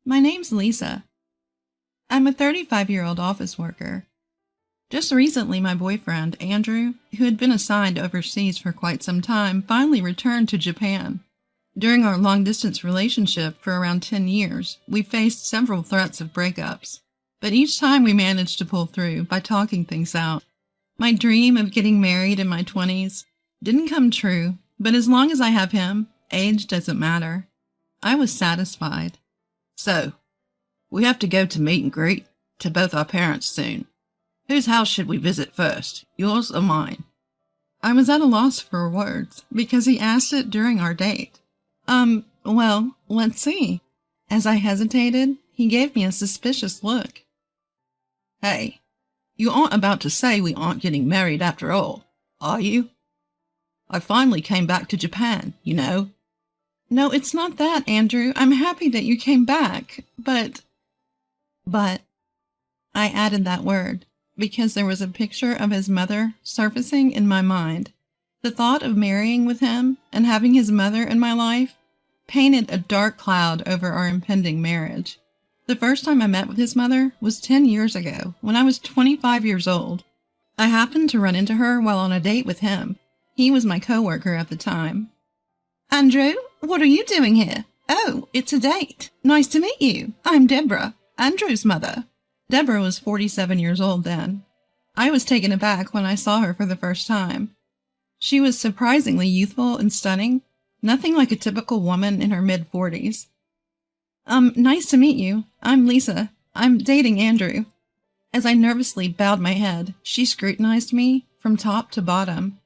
My name's Lisa. I'm a 35-year-old office worker. Just recently, my boyfriend, Andrew, who had been assigned overseas for quite some time, finally returned to Japan. During our long-distance relationship for around 10 years, we faced several threats of breakups, but each time we managed to pull through by talking things out. My dream of getting married in my 20s didn't come true, but as long as I have him, age doesn't matter. I was satisfied. So, we have to go to meet and greet to both our parents soon. Whose house should we visit first, yours or mine? I was at a loss for words because he asked it during our date. Well, let's see. As I hesitated, he gave me a suspicious look. Hey, you aren't about to say we aren't getting married after all, are you? I finally came back to Japan, you know. No, it's not that, Andrew. I'm happy that you came back, but I added that word because there was a picture of his mother surfacing in my mind. The thought of marrying with him and having his mother in my life painted a dark cloud over our impending marriage. The first time I met with his mother was 10 years ago, when I was 25 years old. I happened to run into her while on a date with him. He was my coworker at the time. Andrew, what are you doing here? Oh, it's a date. Nice to meet you. I'm Deborah, Andrew's mother. Deborah was 47 years old then. I was taken aback when I saw her for the first time. She was surprisingly youthful and stunning, nothing like a typical woman in her mid-40s. Nice to meet you. I'm Lisa. I'm dating Andrew. As I nervously bowed my head, she scrutinized me from top to bottom.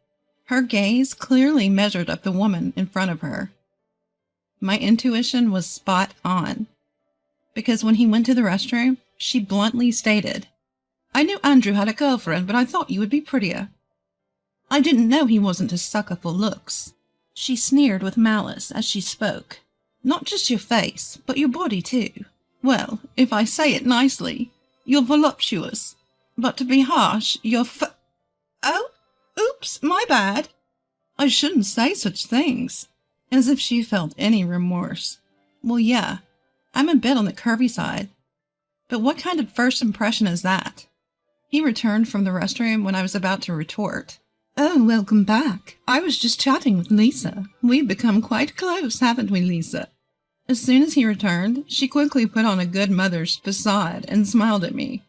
Her gaze clearly measured up the woman in front of her. My intuition was spot on, because when he went to the restroom, she bluntly stated, "I knew Andrew had a girlfriend, but I thought you would be prettier." "I didn't know he wasn't a sucker for looks." She sneered with malice as she spoke. "Not just your face, but your body too. Well, if I say it nicely, you're voluptuous. But to be harsh, you're Oh, oops, my bad. I shouldn't say such things." As if she felt any remorse. Well, yeah, I'm a bit on the curvy side. But what kind of first impression is that? He returned from the restroom when I was about to retort. "Oh, welcome back. I was just chatting with Lisa. We've become quite close, haven't we, Lisa?" As soon as he returned, she quickly put on a good mother's facade and smiled at me.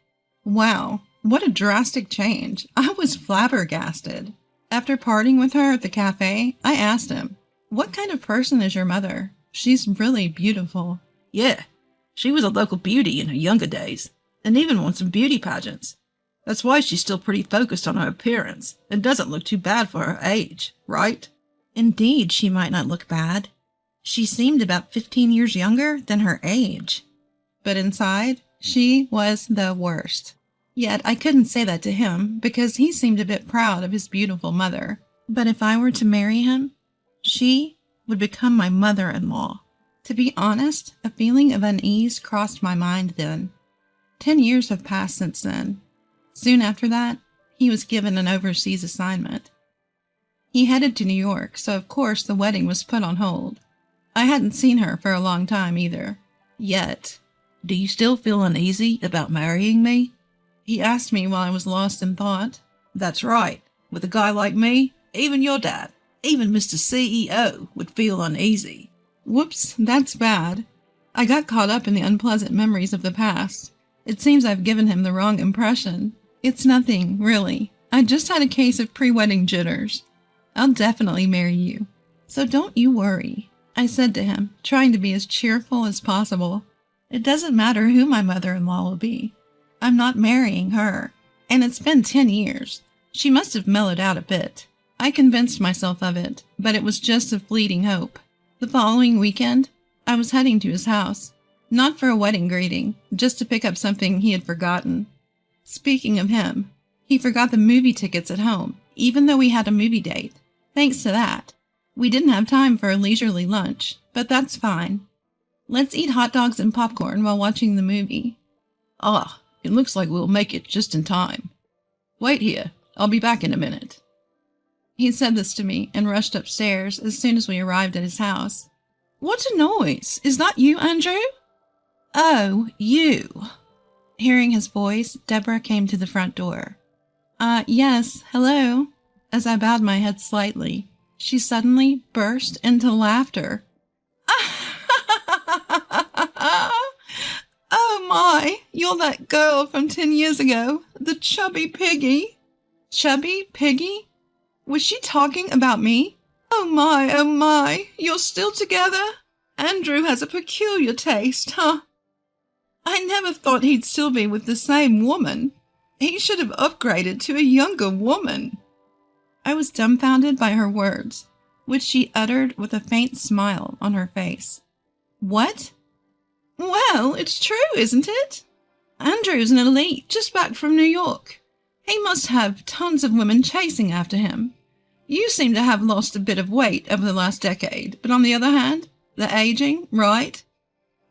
Wow, what a drastic change. I was flabbergasted. After parting with her at the cafe, I asked him, "What kind of person is your mother? She's really beautiful." Yeah, she was a local beauty in her younger days, and even won some beauty pageants. That's why she's still pretty focused on her appearance, and doesn't look too bad for her age, right? Indeed, she might not look bad. She seemed about 15 years younger than her age. But inside, she was the worst. Yet I couldn't say that to him, because he seemed a bit proud of his beautiful mother. But if I were to marry him, she would become my mother-in-law. To be honest, a feeling of unease crossed my mind then. 10 years have passed since then. Soon after that, he was given an overseas assignment. He headed to New York, so of course the wedding was put on hold. I hadn't seen her for a long time either. Yet. "Do you still feel uneasy about marrying me?" He asked me while I was lost in thought. "That's right. With a guy like me, even your dad, even Mr. CEO would feel uneasy." Whoops, that's bad. I got caught up in the unpleasant memories of the past. It seems I've given him the wrong impression. It's nothing, really. I just had a case of pre-wedding jitters. I'll definitely marry you. So don't you worry, I said to him, trying to be as cheerful as possible. It doesn't matter who my mother-in-law will be. I'm not marrying her. And it's been 10 years. She must have mellowed out a bit. I convinced myself of it, but it was just a fleeting hope. The following weekend, I was heading to his house. Not for a wedding greeting, just to pick up something he had forgotten. Speaking of him, he forgot the movie tickets at home, even though we had a movie date. Thanks to that, we didn't have time for a leisurely lunch, but that's fine. Let's eat hot dogs and popcorn while watching the movie. Ah, it looks like we'll make it just in time. Wait here, I'll be back in a minute. He said this to me and rushed upstairs as soon as we arrived at his house. What a noise! Is that you, Andrew? Oh, you. Hearing his voice, Deborah came to the front door. Yes, hello. As I bowed my head slightly, she suddenly burst into laughter. Oh my, you're that girl from 10 years ago, the chubby piggy. Chubby piggy? Was she talking about me? Oh my, you're still together? Andrew has a peculiar taste, huh? I never thought he'd still be with the same woman. He should have upgraded to a younger woman. I was dumbfounded by her words, which she uttered with a faint smile on her face. What? Well, it's true, isn't it? Andrew's an elite, just back from New York. He must have tons of women chasing after him. You seem to have lost a bit of weight over the last decade, but on the other hand, the aging, right?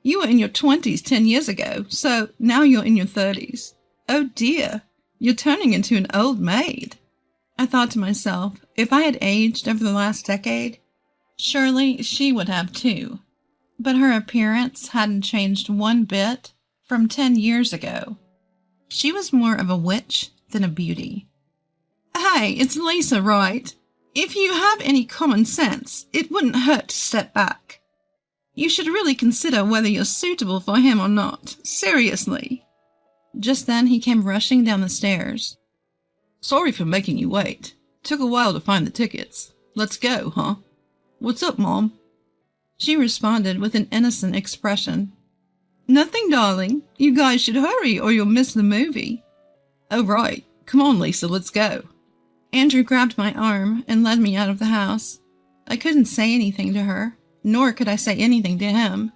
You were in your 20s 10 years ago, so now you're in your 30s. Oh dear, you're turning into an old maid. I thought to myself, if I had aged over the last decade, surely she would have too. But her appearance hadn't changed one bit from 10 years ago. She was more of a witch than a beauty. Hey, it's Lisa, right? If you have any common sense, it wouldn't hurt to step back. You should really consider whether you're suitable for him or not. Seriously. Just then he came rushing down the stairs. Sorry for making you wait. Took a while to find the tickets. Let's go, huh? What's up, Mom? She responded with an innocent expression. Nothing, darling. You guys should hurry or you'll miss the movie. Oh, right. Come on, Lisa, let's go. Andrew grabbed my arm and led me out of the house. I couldn't say anything to her, nor could I say anything to him.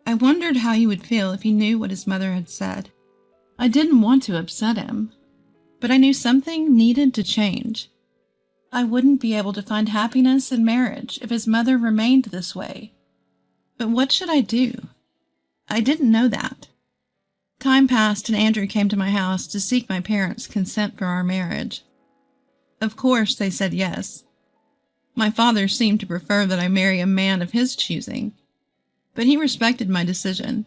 I wondered how he would feel if he knew what his mother had said. I didn't want to upset him, but I knew something needed to change. I wouldn't be able to find happiness in marriage if his mother remained this way. But what should I do? I didn't know that. Time passed and Andrew came to my house to seek my parents' consent for our marriage. Of course, they said yes. My father seemed to prefer that I marry a man of his choosing, but he respected my decision.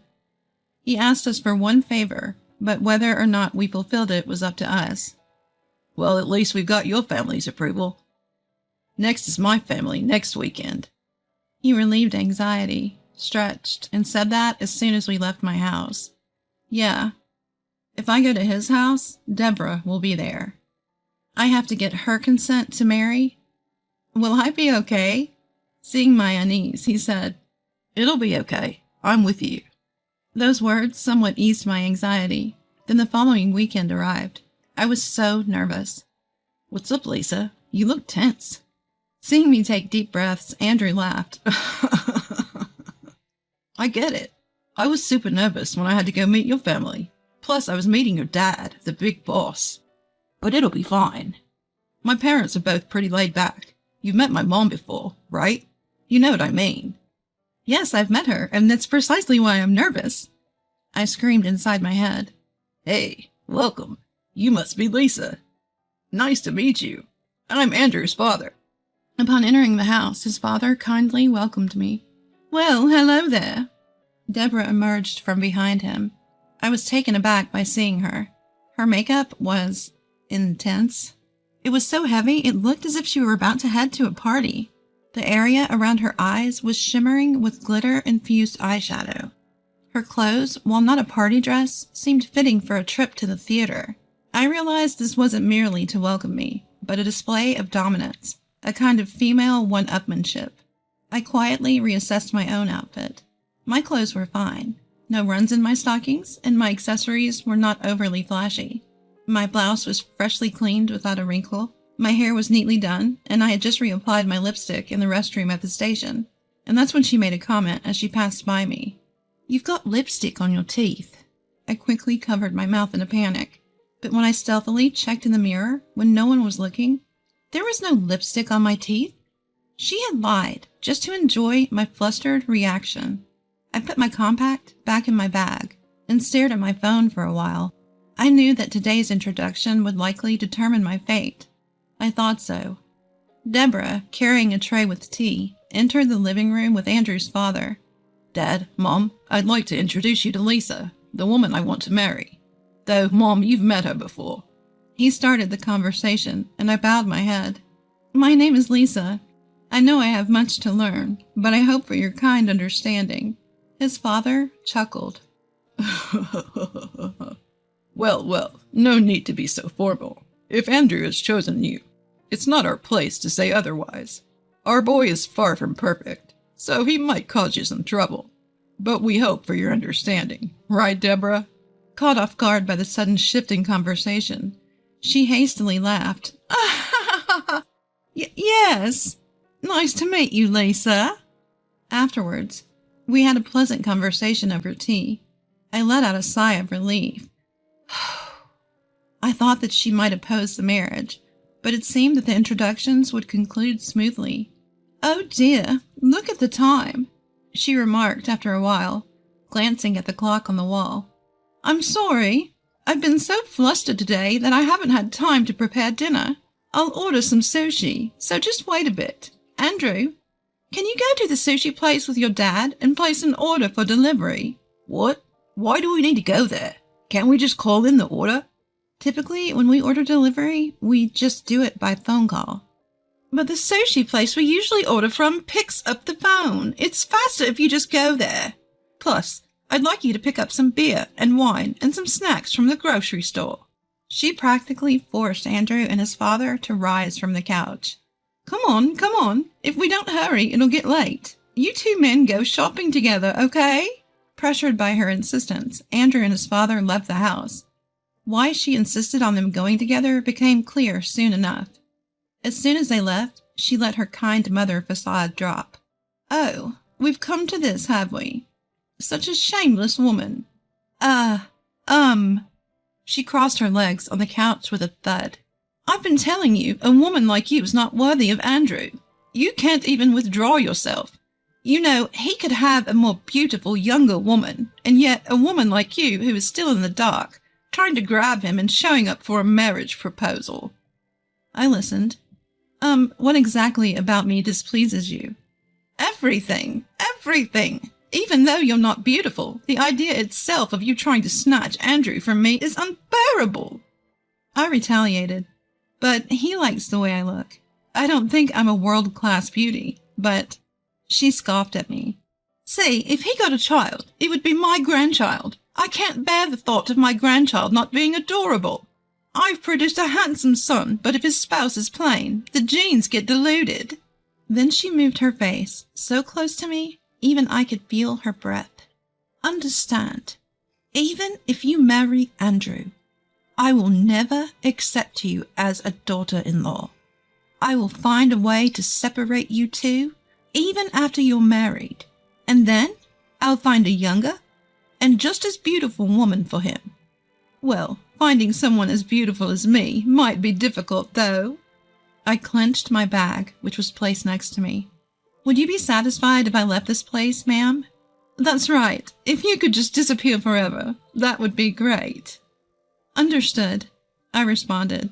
He asked us for one favor, but whether or not we fulfilled it was up to us. Well, at least we've got your family's approval. Next is my family next weekend. He relieved anxiety, stretched, and said that as soon as we left my house. Yeah, if I go to his house, Deborah will be there. I have to get her consent to marry. Will I be okay? Seeing my unease, he said, It'll be okay. I'm with you. Those words somewhat eased my anxiety. Then the following weekend arrived. I was so nervous. What's up, Lisa? You look tense. Seeing me take deep breaths, Andrew laughed. I get it. I was super nervous when I had to go meet your family. Plus, I was meeting your dad, the big boss. But it'll be fine. My parents are both pretty laid back. You've met my mom before, right? You know what I mean. Yes, I've met her, and that's precisely why I'm nervous. I screamed inside my head. Hey, welcome. You must be Lisa. Nice to meet you. I'm Andrew's father. Upon entering the house, his father kindly welcomed me. Well, hello there. Deborah emerged from behind him. I was taken aback by seeing her. Her makeup was intense. It was so heavy it looked as if she were about to head to a party. The area around her eyes was shimmering with glitter-infused eyeshadow. Her clothes, while not a party dress, seemed fitting for a trip to the theater. I realized this wasn't merely to welcome me, but a display of dominance, a kind of female one-upmanship. I quietly reassessed my own outfit. My clothes were fine. No runs in my stockings, and my accessories were not overly flashy. My blouse was freshly cleaned without a wrinkle. My hair was neatly done, and I had just reapplied my lipstick in the restroom at the station. And that's when she made a comment as she passed by me. You've got lipstick on your teeth. I quickly covered my mouth in a panic. But when I stealthily checked in the mirror, when no one was looking, there was no lipstick on my teeth. She had lied, just to enjoy my flustered reaction. I put my compact back in my bag and stared at my phone for a while. I knew that today's introduction would likely determine my fate. I thought so. Deborah, carrying a tray with tea, entered the living room with Andrew's father. Dad, Mom, I'd like to introduce you to Lisa, the woman I want to marry. Though, Mom, you've met her before. He started the conversation, and I bowed my head. My name is Lisa. I know I have much to learn, but I hope for your kind understanding. His father chuckled. Well, no need to be so formal. If Andrew has chosen you, it's not our place to say otherwise. Our boy is far from perfect, so he might cause you some trouble. But we hope for your understanding. Right, Deborah? Caught off guard by the sudden shift in conversation, she hastily laughed. Yes. Nice to meet you, Lisa. Afterwards, we had a pleasant conversation over tea. I let out a sigh of relief. I thought that she might oppose the marriage, but it seemed that the introductions would conclude smoothly. Oh dear, look at the time, she remarked after a while, glancing at the clock on the wall. I'm sorry. I've been so flustered today that I haven't had time to prepare dinner. I'll order some sushi, so just wait a bit. Andrew, can you go to the sushi place with your dad and place an order for delivery? What? Why do we need to go there? Can't we just call in the order? Typically, when we order delivery, we just do it by phone call. But the sushi place we usually order from picks up the phone. It's faster if you just go there. Plus, I'd like you to pick up some beer and wine and some snacks from the grocery store. She practically forced Andrew and his father to rise from the couch. Come on. If we don't hurry, it'll get late. You two men go shopping together, okay? Pressured by her insistence, Andrew and his father left the house. Why she insisted on them going together became clear soon enough. As soon as they left, she let her kind mother facade drop. Oh, we've come to this, have we? Such a shameless woman. She crossed her legs on the couch with a thud. I've been telling you, a woman like you is not worthy of Andrew. You can't even withdraw yourself. You know, he could have a more beautiful, younger woman, and yet a woman like you who is still in the dark, trying to grab him and showing up for a marriage proposal. I listened. What exactly about me displeases you? Everything. Even though you're not beautiful, the idea itself of you trying to snatch Andrew from me is unbearable. I retaliated, but he likes the way I look. I don't think I'm a world-class beauty, but... She scoffed at me. See, if he got a child, it would be my grandchild. I can't bear the thought of my grandchild not being adorable. I've produced a handsome son, but if his spouse is plain, the genes get diluted. Then she moved her face so close to me, even I could feel her breath. Understand, even if you marry Andrew, I will never accept you as a daughter-in-law. I will find a way to separate you two, even after you're married, and then I'll find a younger and just as beautiful woman for him. Well, finding someone as beautiful as me might be difficult, though. I clenched my bag, which was placed next to me. Would you be satisfied if I left this place, ma'am? That's right. If you could just disappear forever, that would be great. Understood, I responded.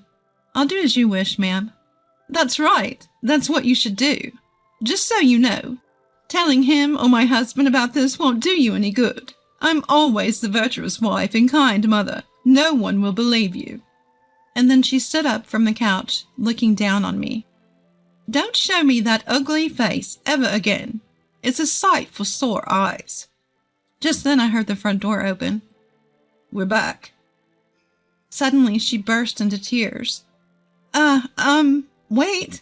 I'll do as you wish, ma'am. That's right. That's what you should do. Just so you know, telling him or my husband about this won't do you any good. I'm always the virtuous wife and kind mother. No one will believe you. And then she stood up from the couch, looking down on me. Don't show me that ugly face ever again. It's a sight for sore eyes. Just then I heard the front door open. We're back. Suddenly she burst into tears. Wait.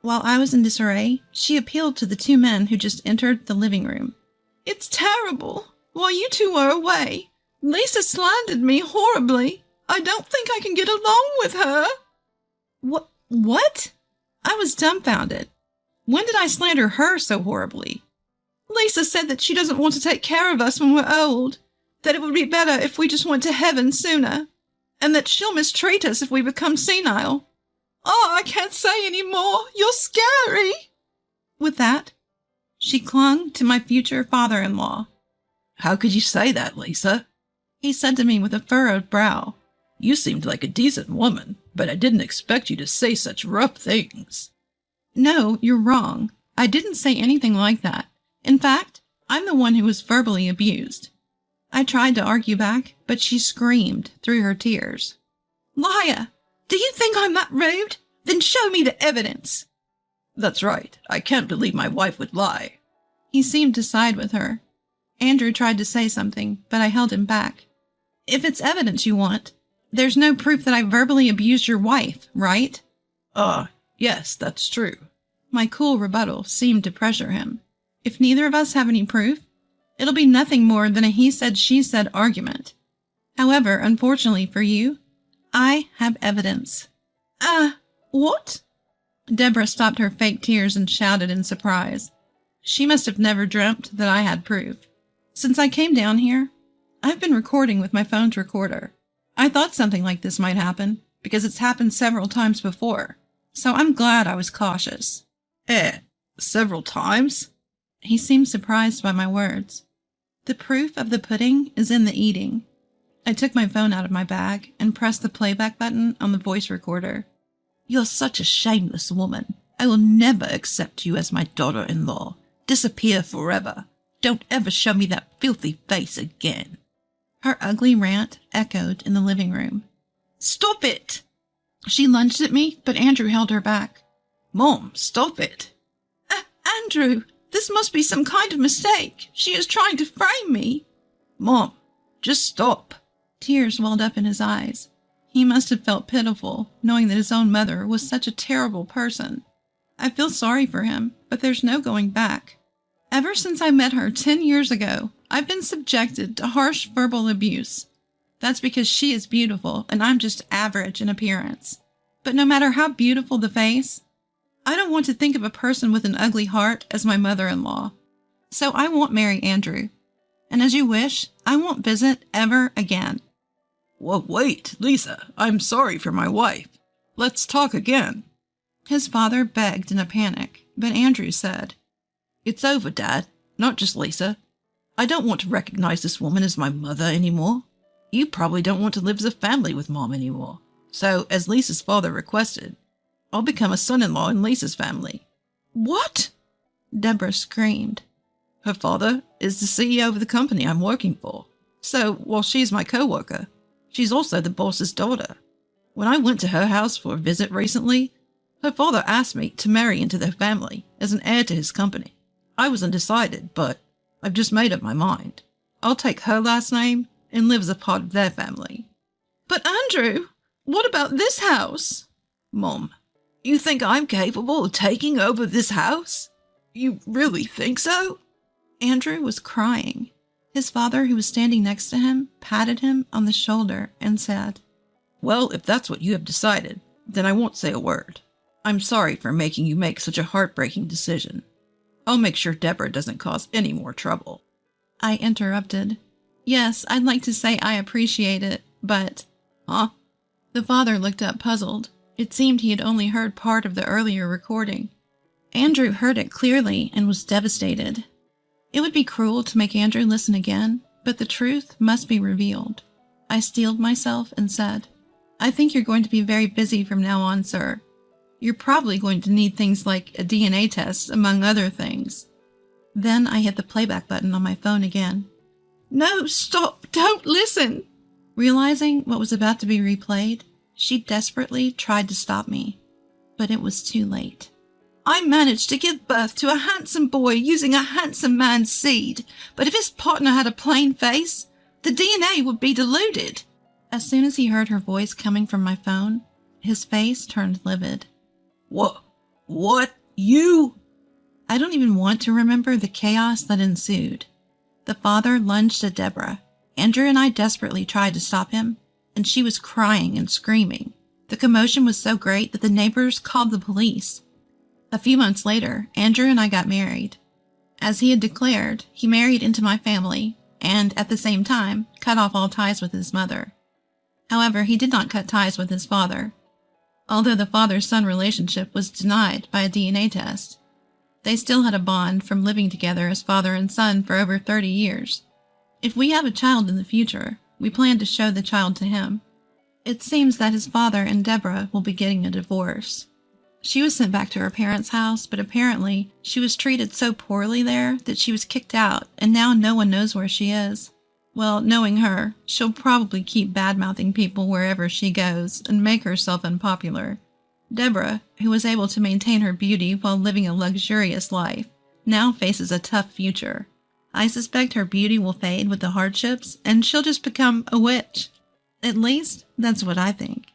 While I was in disarray, she appealed to the two men who just entered the living room. It's terrible. While you two were away, Lisa slandered me horribly. I don't think I can get along with her. What? I was dumbfounded. When did I slander her so horribly? Lisa said that she doesn't want to take care of us when we're old, that it would be better if we just went to heaven sooner, and that she'll mistreat us if we become senile. Oh, I can't say any more. You're scary. With that, she clung to my future father-in-law. How could you say that, Lisa? He said to me with a furrowed brow. You seemed like a decent woman, but I didn't expect you to say such rough things. No, you're wrong. I didn't say anything like that. In fact, I'm the one who was verbally abused. I tried to argue back, but she screamed through her tears. Liar! Do you think I'm that rude? Then show me the evidence. That's right. I can't believe my wife would lie. He seemed to side with her. Andrew tried to say something, but I held him back. If it's evidence you want, there's no proof that I verbally abused your wife, right? Yes, that's true. My cool rebuttal seemed to pressure him. If neither of us have any proof, it'll be nothing more than a he said, she said argument. However, unfortunately for you, I have evidence. What? Deborah stopped her fake tears and shouted in surprise. She must have never dreamt that I had proof. Since I came down here, I've been recording with my phone's recorder. I thought something like this might happen, because it's happened several times before, so I'm glad I was cautious. Several times? He seemed surprised by my words. The proof of the pudding is in the eating. I took my phone out of my bag and pressed the playback button on the voice recorder. You're such a shameless woman. I will never accept you as my daughter-in-law. Disappear forever. Don't ever show me that filthy face again. Her ugly rant echoed in the living room. Stop it! She lunged at me, but Andrew held her back. Mom, stop it. Andrew, this must be some kind of mistake. She is trying to frame me. Mom, just stop. Tears welled up in his eyes. He must have felt pitiful, knowing that his own mother was such a terrible person. I feel sorry for him, but there's no going back. Ever since I met her 10 years ago, I've been subjected to harsh verbal abuse. That's because she is beautiful and I'm just average in appearance. But no matter how beautiful the face, I don't want to think of a person with an ugly heart as my mother-in-law. So I won't marry Andrew. And as you wish, I won't visit ever again. Well, wait, Lisa, I'm sorry for my wife. Let's talk again. His father begged in a panic, but Andrew said, It's over, Dad. Not just Lisa. I don't want to recognize this woman as my mother anymore. You probably don't want to live as a family with Mom anymore. So, as Lisa's father requested, I'll become a son-in-law in Lisa's family. What? Deborah screamed. Her father is the CEO of the company I'm working for. So, while she's my co-worker, she's also the boss's daughter. When I went to her house for a visit recently, her father asked me to marry into their family as an heir to his company. I was undecided, but I've just made up my mind. I'll take her last name and live as a part of their family. But Andrew, what about this house? Mom, you think I'm capable of taking over this house? You really think so? Andrew was crying. His father, who was standing next to him, patted him on the shoulder and said, Well, if that's what you have decided, then I won't say a word. I'm sorry for making you make such a heartbreaking decision. I'll make sure Deborah doesn't cause any more trouble. I interrupted. Yes, I'd like to say I appreciate it, but... Huh? The father looked up puzzled. It seemed he had only heard part of the earlier recording. Andrew heard it clearly and was devastated. It would be cruel to make Andrew listen again, but the truth must be revealed. I steeled myself and said, I think you're going to be very busy from now on, sir. You're probably going to need things like a DNA test, among other things. Then I hit the playback button on my phone again. No, stop! Don't listen! Realizing what was about to be replayed, she desperately tried to stop me, but it was too late. I managed to give birth to a handsome boy using a handsome man's seed, but if his partner had a plain face, the DNA would be diluted. As soon as he heard her voice coming from my phone, his face turned livid. What? You? I don't even want to remember the chaos that ensued. The father lunged at Deborah. Andrew and I desperately tried to stop him, and she was crying and screaming. The commotion was so great that the neighbors called the police. A few months later, Andrew and I got married. As he had declared, he married into my family, and at the same time, cut off all ties with his mother. However, he did not cut ties with his father. Although the father-son relationship was denied by a DNA test, they still had a bond from living together as father and son for over 30 years. If we have a child in the future, we plan to show the child to him. It seems that his father and Deborah will be getting a divorce. She was sent back to her parents' house, but apparently she was treated so poorly there that she was kicked out, and now no one knows where she is. Well, knowing her, she'll probably keep bad-mouthing people wherever she goes and make herself unpopular. Deborah, who was able to maintain her beauty while living a luxurious life, now faces a tough future. I suspect her beauty will fade with the hardships, and she'll just become a witch. At least, that's what I think.